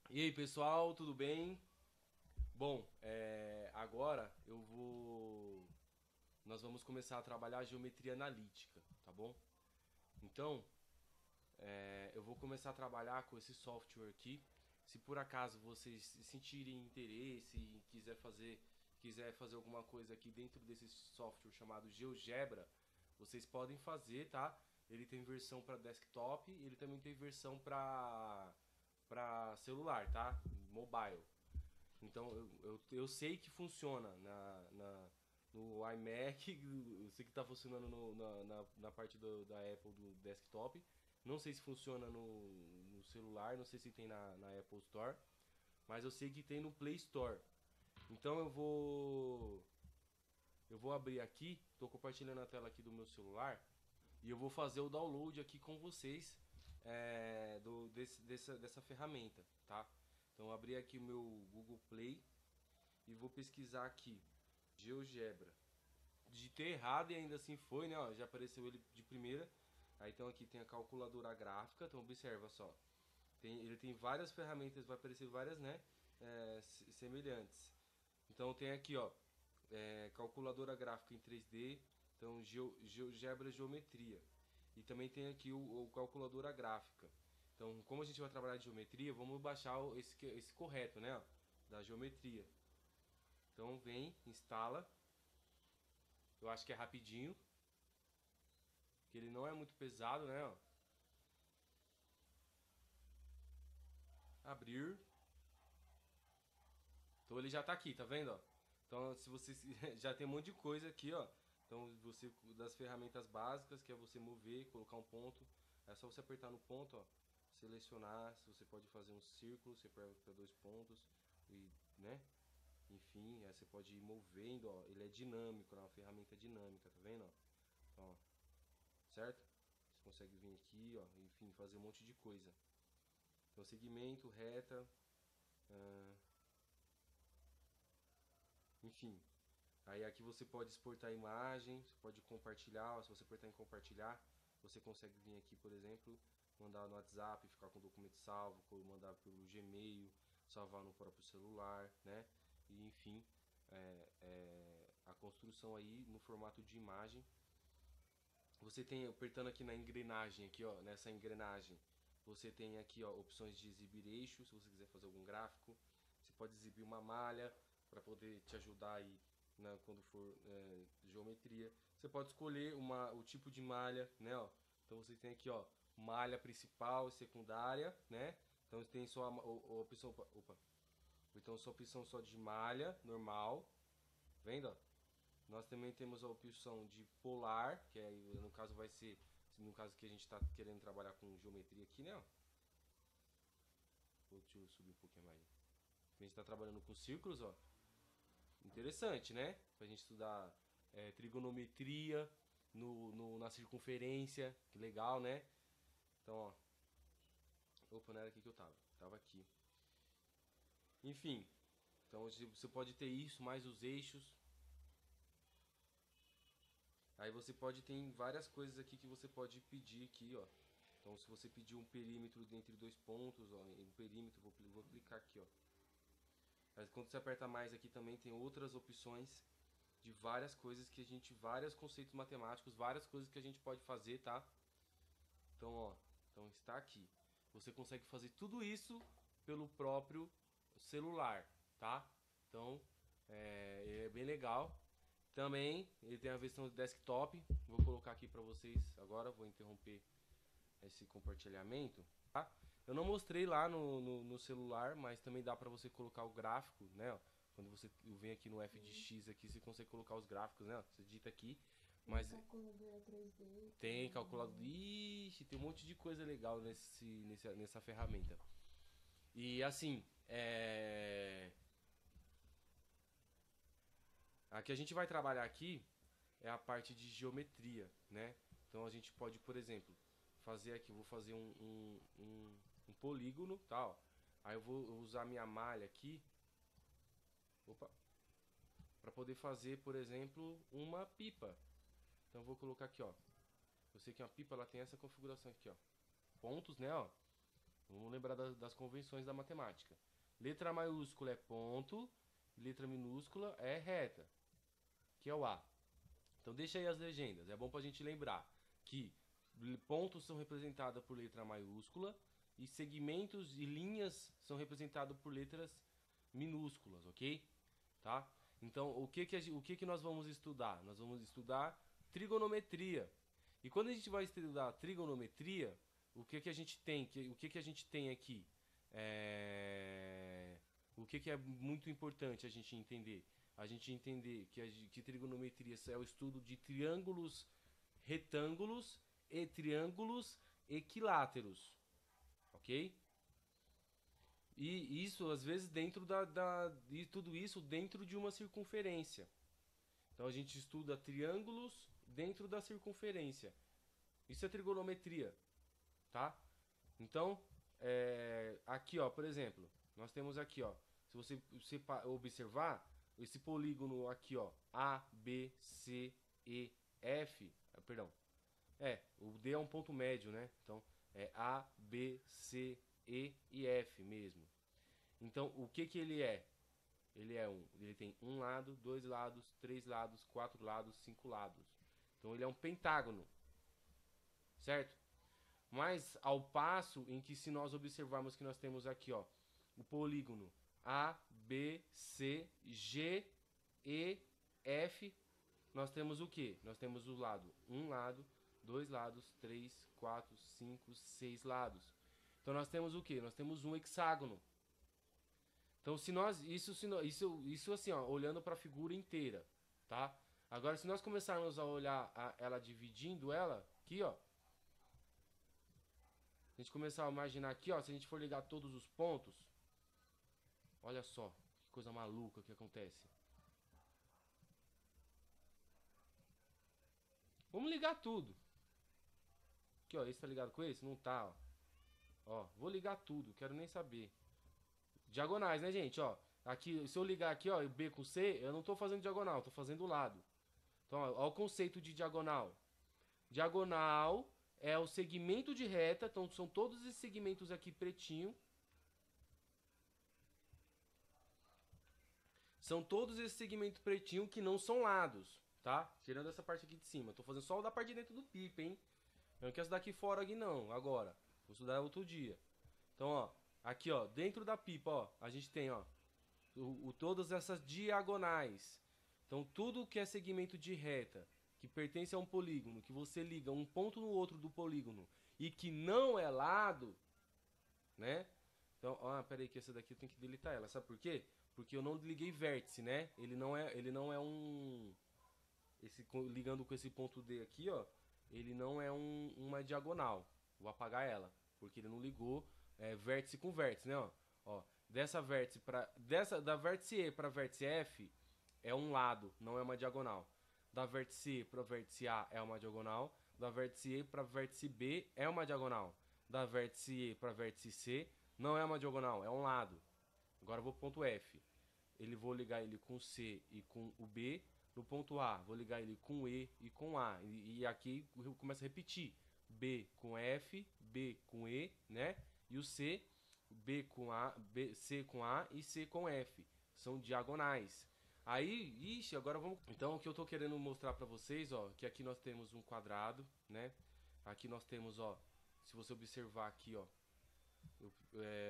E aí, pessoal, tudo bem? Bom, agora nós vamos começar a trabalhar a geometria analítica, tá bom? Então, eu vou começar a trabalhar com esse software aqui. Se por acaso vocês sentirem interesse e quiser fazer alguma coisa aqui dentro desse software chamado GeoGebra, vocês podem fazer, tá? Ele tem versão para desktop e ele também tem versão para celular, tá? Mobile. Então eu sei que funciona no iMac, eu sei que está funcionando na parte da Apple do desktop. Não sei se funciona no celular, não sei se tem na Apple Store, mas eu sei que tem no Play Store. Então eu vou abrir aqui, estou compartilhando a tela aqui do meu celular e eu vou fazer o download aqui com vocês dessa ferramenta, tá? Então eu abri aqui o meu Google Play e vou pesquisar aqui GeoGebra. Digitei errado e ainda assim foi, né? Ó, já apareceu ele de primeira. Aí então aqui tem a calculadora gráfica, então observa só. Ele tem várias ferramentas, vai aparecer várias, né? Semelhantes. Então tem aqui, ó, calculadora gráfica em 3D, então GeoGebra Geometria. E também tem aqui o calculadora gráfica. Então, como a gente vai trabalhar de geometria, vamos baixar esse correto, né? Ó, da geometria. Então vem, instala. Eu acho que é rapidinho, que ele não é muito pesado, né? Ó. Abrir. Então ele já tá aqui, tá vendo? Ó? Então se você já tem um monte de coisa aqui, ó. Então você das ferramentas básicas, que é você mover, colocar um ponto, é só você apertar no ponto, ó, selecionar, se você pode fazer um círculo, você aperta dois pontos e, né? Enfim, aí você pode ir movendo, ó. Ele é dinâmico, é uma ferramenta dinâmica, tá vendo? Ó? Então, ó, certo? Você consegue vir aqui, ó, enfim, fazer um monte de coisa. Então, segmento, reta, ah, enfim. Aí aqui você pode exportar a imagem, você pode compartilhar, se você apertar em compartilhar, você consegue vir aqui, por exemplo, mandar no WhatsApp, ficar com o documento salvo, mandar pelo Gmail, salvar no próprio celular, né? E enfim, a construção aí no formato de imagem. Você tem, apertando aqui na engrenagem, aqui ó, nessa engrenagem, você tem aqui ó, opções de exibir eixo, se você quiser fazer algum gráfico. Você pode exibir uma malha para poder te ajudar aí, né, quando for geometria. Você pode escolher o tipo de malha, né? Ó. Então você tem aqui ó, malha principal e secundária, né? Então você tem só a opção, opa, então só a opção só de malha normal, vendo? Ó? Nós também temos a opção de polar, que aí no caso vai ser, no caso que a gente está querendo trabalhar com geometria aqui, né? Deixa eu subir um pouquinho mais. A gente está trabalhando com círculos, ó. Interessante, né? Pra gente estudar trigonometria na circunferência, que legal, né? Então, ó. Opa, não era aqui que eu tava. Tava aqui. Enfim, então você pode ter isso, mais os eixos. Aí você pode ter várias coisas aqui que você pode pedir aqui, ó. Então se você pedir um perímetro entre dois pontos, ó, um perímetro, vou clicar aqui, ó. Mas quando você aperta mais aqui também tem outras opções de várias coisas que a gente, vários conceitos matemáticos, várias coisas que a gente pode fazer, tá? Então, ó, então está aqui. Você consegue fazer tudo isso pelo próprio celular, tá? Então, é bem legal. Também ele tem a versão de desktop. Vou colocar aqui para vocês agora. Vou interromper esse compartilhamento. Tá? Eu não mostrei lá no celular, mas também dá para você colocar o gráfico, né? Quando você vem aqui no Sim. FX aqui, você consegue colocar os gráficos, né? Você digita aqui, Tem mas calculadora 3D tem também, calculador. né? Ixi, tem um monte de coisa legal nessa ferramenta. E assim, a que a gente vai trabalhar aqui é a parte de geometria, né? Então a gente pode, por exemplo, fazer aqui, vou fazer um polígono, tal. Aí eu vou usar minha malha aqui, opa, para poder fazer, por exemplo, uma pipa. Então eu vou colocar aqui, ó. Eu sei que uma pipa ela tem essa configuração aqui, ó. Pontos, né, ó. Vamos lembrar das convenções da matemática. Letra maiúscula é ponto, letra minúscula é reta, que é o A. Então deixa aí as legendas. É bom pra gente lembrar que pontos são representados por letra maiúscula e segmentos e linhas são representados por letras minúsculas, ok? Tá? Então, o que nós vamos estudar? Nós vamos estudar trigonometria. E quando a gente vai estudar trigonometria, o que a gente tem? O que a gente tem aqui? O que é muito importante a gente entender? A gente entender que trigonometria é o estudo de triângulos retângulos e triângulos equiláteros, ok? E isso às vezes dentro e tudo isso dentro de uma circunferência. Então a gente estuda triângulos dentro da circunferência. Isso é trigonometria, tá? Então, aqui ó, por exemplo, nós temos aqui ó, se você observar, esse polígono aqui ó, A, B, C, E, F, perdão, o D é um ponto médio, né? Então é A, B, C, E F mesmo. Então o que ele é? Ele tem um lado, dois lados, três lados, quatro lados, cinco lados. Então ele é um pentágono, certo? Mas ao passo em que se nós observarmos que nós temos aqui, ó, o polígono A, B, C, G, E, F, nós temos o que? Nós temos o lado, um lado, dois lados, três, quatro, cinco, seis lados. Então nós temos o que? Nós temos um hexágono. Então se nós isso assim, ó, olhando para a figura inteira, tá? Agora se nós começarmos a olhar ela dividindo ela aqui, ó, a gente começar a imaginar aqui, ó, se a gente for ligar todos os pontos, olha só, que coisa maluca que acontece. Vamos ligar tudo. Aqui, ó, esse tá ligado com esse? Não tá, ó. Ó, vou ligar tudo, quero nem saber. Diagonais, né, gente, ó. Aqui, se eu ligar aqui, ó, B com C, eu não tô fazendo diagonal, tô fazendo lado. Então, ó o conceito de diagonal. Diagonal é o segmento de reta, então são todos esses segmentos aqui pretinho. São todos esses segmentos pretinho que não são lados, tá? Tirando essa parte aqui de cima. Tô fazendo só o da parte de dentro do pipa, hein? Eu não quero estudar aqui fora aqui não, agora. Vou estudar outro dia. Então, ó, aqui, ó, dentro da pipa, ó, a gente tem, ó, todas essas diagonais. Então, tudo que é segmento de reta, que pertence a um polígono, que você liga um ponto no outro do polígono e que não é lado, né? Então, peraí que essa daqui eu tenho que deletar ela. Sabe por quê? Porque eu não liguei vértice, né? Ele não é um ligando com esse ponto D aqui, ó, ele não é uma diagonal. Vou apagar ela, porque ele não ligou vértice com vértice, né, ó. Da vértice E para vértice F é um lado, não é uma diagonal. Da vértice E para vértice A é uma diagonal. Da vértice E para vértice B é uma diagonal. Da vértice E para vértice C não é uma diagonal, é um lado. Agora eu vou pro ponto F. Vou ligar ele com C e com o B. No ponto A, vou ligar ele com E e com A. E aqui eu começo a repetir. B com F, B com E, né? E o C, B com A, C com A e C com F. São diagonais. Aí, ixi, agora vamos... Então, o que eu tô querendo mostrar pra vocês, ó, que aqui nós temos um quadrado, né? Aqui nós temos, ó, se você observar aqui, ó,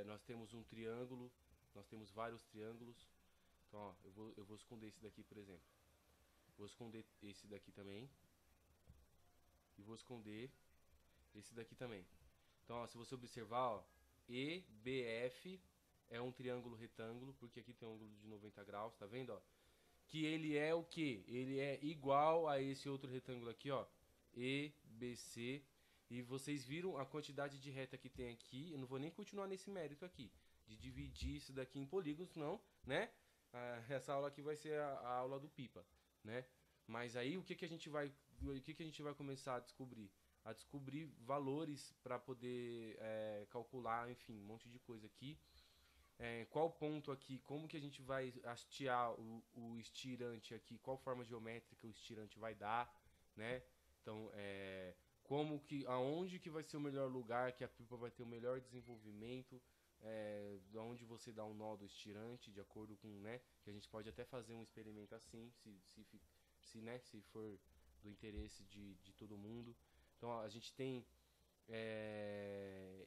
nós temos um triângulo, nós temos vários triângulos. Então, ó, eu vou esconder esse daqui, por exemplo. Vou esconder esse daqui também. E vou esconder esse daqui também. Então, ó, se você observar, ó, EBF é um triângulo retângulo, porque aqui tem um ângulo de 90 graus, tá vendo, ó? Que ele é o quê? Ele é igual a esse outro retângulo aqui, ó, EBC. E vocês viram a quantidade de reta que tem aqui. Eu não vou nem continuar nesse mérito aqui, de dividir isso daqui em polígonos, não, né? Essa aula aqui vai ser a aula do pipa, né? Mas aí o que a gente vai começar a descobrir? A descobrir valores para poder calcular, enfim, um monte de coisa aqui. Qual ponto aqui, como que a gente vai hastear o estirante aqui, qual forma geométrica o estirante vai dar, né? Então, aonde que vai ser o melhor lugar, que a pipa vai ter o melhor desenvolvimento, de onde você dá um nó do estirante, de acordo com, né, que a gente pode até fazer um experimento assim, se for do interesse de todo mundo. Então ó, a gente tem,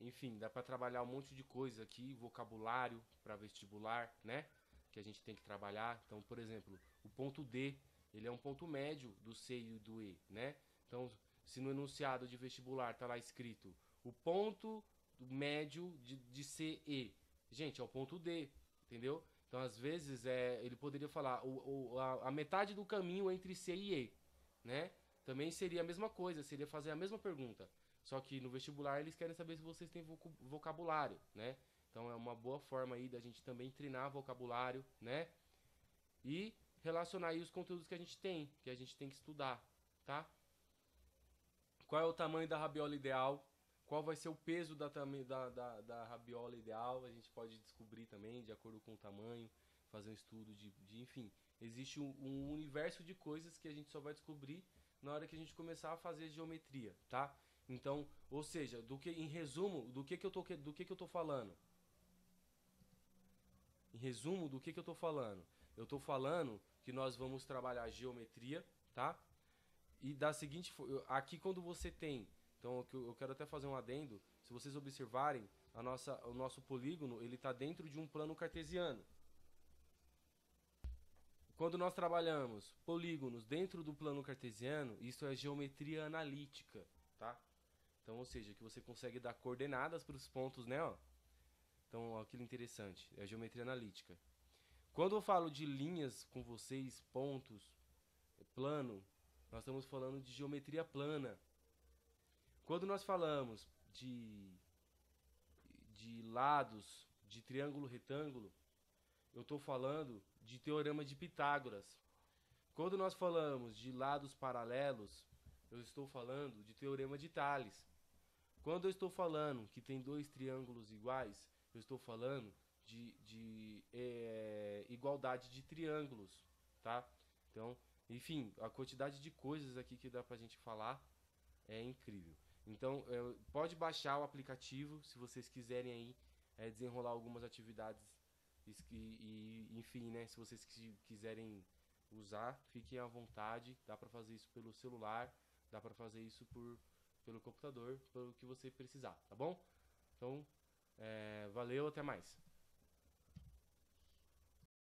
enfim, dá para trabalhar um monte de coisa aqui, vocabulário para vestibular, né, que a gente tem que trabalhar. Então, por exemplo, o ponto D, ele é um ponto médio do C e do E, né? Então, se no enunciado de vestibular tá lá escrito o ponto médio de CE, gente, é o ponto D, entendeu? Então, às vezes, ele poderia falar a metade do caminho entre C e E, né? Também seria a mesma coisa, seria fazer a mesma pergunta. Só que no vestibular eles querem saber se vocês têm vocabulário, né? Então é uma boa forma aí da gente também treinar vocabulário, né? E relacionar aí os conteúdos que a gente tem que estudar, tá? Qual é o tamanho da rabiola ideal? Qual vai ser o peso da rabiola ideal? A gente pode descobrir também, de acordo com o tamanho, fazer um estudo enfim. Existe um universo de coisas que a gente só vai descobrir na hora que a gente começar a fazer geometria, tá? Então, ou seja, em resumo, do que eu tô falando? Em resumo, do que eu tô falando? Eu tô falando que nós vamos trabalhar geometria, tá? E da seguinte aqui quando você tem, então eu quero até fazer um adendo, se vocês observarem, o nosso polígono, ele está dentro de um plano cartesiano. Quando nós trabalhamos polígonos dentro do plano cartesiano, isso é geometria analítica, tá? Então, ou seja, que você consegue dar coordenadas para os pontos, né, ó? Então, aquilo interessante, é a geometria analítica. Quando eu falo de linhas com vocês, pontos, plano, nós estamos falando de geometria plana. Quando nós falamos de lados, de triângulo retângulo, eu estou falando de teorema de Pitágoras. Quando nós falamos de lados paralelos, eu estou falando de teorema de Tales. Quando eu estou falando que tem dois triângulos iguais, eu estou falando de igualdade de triângulos, tá? Então, enfim, a quantidade de coisas aqui que dá pra gente falar é incrível. Então, pode baixar o aplicativo se vocês quiserem aí desenrolar algumas atividades enfim, né? Se vocês quiserem usar, fiquem à vontade. Dá pra fazer isso pelo celular, dá pra fazer isso pelo computador, pelo que você precisar, tá bom? Então, valeu, até mais.